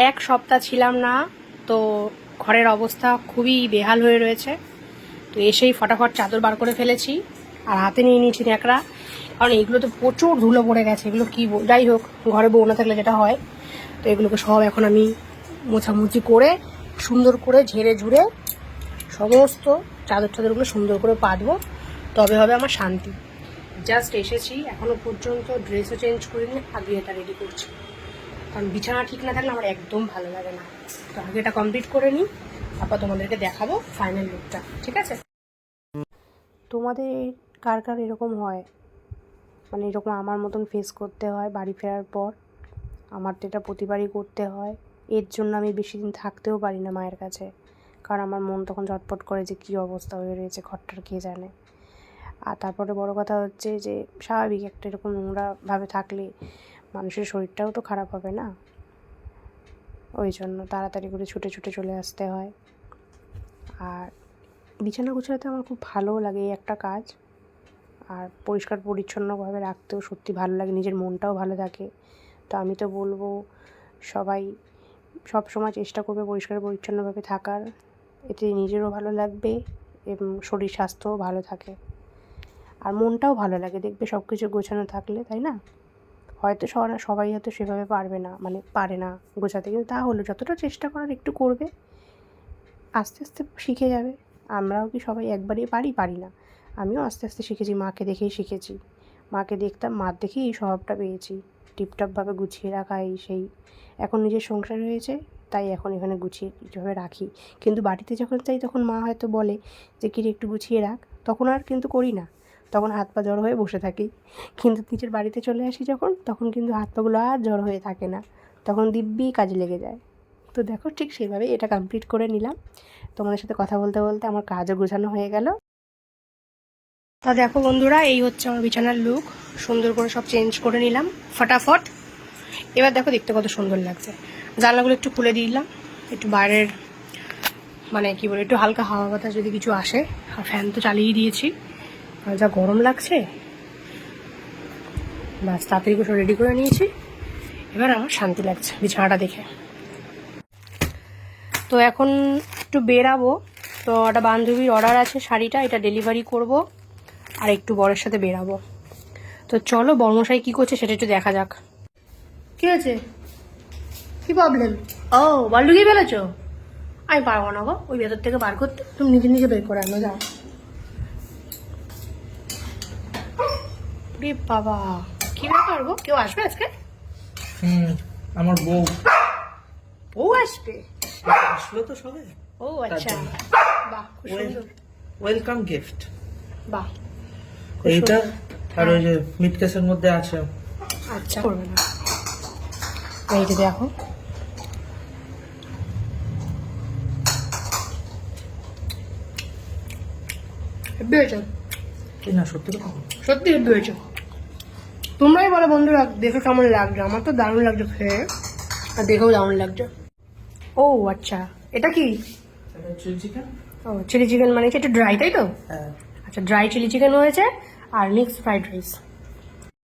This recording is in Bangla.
এক সপ্তাহ ছিলাম না, তো ঘরের অবস্থা খুবই বেহাল হয়ে রয়েছে। তো এসেই ফটাফট চাদর বার করে ফেলেছি আর হাতে নিয়ে নিয়েছি ন্যাকড়া, কারণ এগুলো তো প্রচুর ধুলো পড়ে গেছে। এগুলো কি যাই হোক, ঘরে বউ না থাকলে যেটা হয়, তো এগুলোকে সব এখন আমি মোছামুছি করে সুন্দর করে ঝেড়ে ঝুড়ে সমস্ত চাদরগুলো সুন্দর করে পাতবো, তবে হবে আমার শান্তি। জাস্ট এসেছি, এখনো পর্যন্ত ড্রেসও চেঞ্জ করিনি, আগে এটা রেডি করছি, কারণ বিছানা ঠিক না থাকলে আমার একদম ভালো লাগে না। তো আগে এটা কমপ্লিট করে নিই, তারপর তোমাদেরকে দেখাবো ফাইনাল লুকটা, ঠিক আছে? তোমাদের কার কার এরকম হয়, মানে এরকম আমার মতন ফেস করতে হয় বাড়ি ফেরার পর? আমার তো এটা প্রতিবারই করতে হয়। এর জন্য আমি বেশি দিন থাকতেও পারি না মায়ের কাছে, কারণ আমার মন তখন ঝটপট করে যে কী অবস্থা হয়ে রয়েছে ঘরটার কে জানে। আর তারপরে বড় কথা হচ্ছে যে স্বাভাবিক একটা এরকম নোংরাভাবে থাকলে মানুষের শরীরটাও তো খারাপ হবে না, ওই জন্য তাড়াতাড়ি করে ছুটে ছুটে চলে আসতে হয়। আর বিছানা গুছাতে আমার খুব ভালোও লাগে, এই একটা কাজ। আর পরিষ্কার পরিচ্ছন্নভাবে রাখতেও সত্যি ভালো লাগে, নিজের মনটাও ভালো থাকে। তো আমি তো বলবো সবাই সব সময় চেষ্টা করবে পরিষ্কার পরিচ্ছন্নভাবে থাকার, এতে নিজেরও ভালো লাগবে এবং শরীর স্বাস্থ্যও ভালো থাকে, আর মনটাও ভালো লাগে দেখবে সব কিছু গোছানো থাকলে, তাই না? হয়তো সবাই হয়তো সেভাবে পারে না গোছাতে, কিন্তু তাহলে যতটা চেষ্টা করার একটু করবে, আস্তে আস্তে শিখে যাবে। আমরাও কি সবাই একবারেই পারি না। আমিও আস্তে আস্তে শিখেছি, মাকে দেখেই শিখেছি। মাকে দেখতাম, মার দেখেই এই স্বভাবটা পেয়েছি, টিপটপভাবে গুছিয়ে রাখা এই সেই। এখন নিজের সংসার হয়েছে, তাই এখন এখানে গুছিয়ে কীভাবে রাখি। কিন্তু বাড়িতে যখন চাই তখন মা হয়তো বলে যে কিরে একটু গুছিয়ে রাখ, তখন আর কিন্তু করি না, তখন হাত পা জড়ো হয়ে বসে থাকি। কিন্তু নিজের বাড়িতে চলে আসি যখন, তখন কিন্তু হাত পাগুলো আর জড়ো হয়ে থাকে না, তখন দিব্যি কাজে লেগে যায়। তো দেখো ঠিক সেইভাবে এটা কমপ্লিট করে নিলাম। তোমাদের সাথে কথা বলতে বলতে আমার কাজও গোছানো হয়ে গেল। তা দেখো বন্ধুরা, এই হচ্ছে আমার বিছানার লুক। সুন্দর করে সব চেঞ্জ করে নিলাম ফটাফট। এবার দেখো দেখতে কত সুন্দর লাগছে। জানলাগুলো একটু খুলে দিলাম, একটু বাইরের একটু হালকা হাওয়া বাতাস যদি কিছু আসে। আর ফ্যান তো চালিয়ে দিয়েছি, আর যা গরম লাগছে। ব্যাস তাড়াতাড়ি করে রেডি করে নিয়েছি, এবার আমার শান্তি লাগছে বিছানাটা দেখে। তো এখন একটু বেরাবো, তো একটা বান্ধবীর অর্ডার আছে শাড়িটা, এটা ডেলিভারি করব, আর একটু বরের সাথে বেরাবো। তো চলো বর্মশাই কী করছে সেটা একটু দেখা যাক। কী হয়েছে, কী প্রবলেম? ও বল ঢুকিয়ে ফেলেছো? আমি পারবো না গো ওই ভেতর থেকে বার করতে, তুমি নিজে নিজে বের করে আনো, যাও। রে বাবা, কি ব্যাপার গো, কেউ আসবে আজকে? আমার বউ আসবে? আসলো তো সবে। ও আচ্ছা, বাহ খুব সুন্দর। ওয়েলকাম গিফট বাহ, এইটা, আর ওই যে মিড কেসের মধ্যে আছে। আচ্ছা করবে না, এইটা দেখো। হেব্বি হয়েছে কি না, সত্যি কথা সত্যি, হেব্বি হয়েছে। তোমরাই বলো বন্ধুরা দেখে কেমন লাগছে। আমার তো দারুণ লাগছে খেয়ে, আর দেখেও দারুণ লাগছে। ও আচ্ছা, এটা কি? Chilli chicken. ও চিলি চিকেন মানে এটা ড্রাই, তাই তো? হ্যাঁ। আচ্ছা, ড্রাই চিলি চিকেন হয়েছে আর মিক্সড ফ্রাইড রাইস।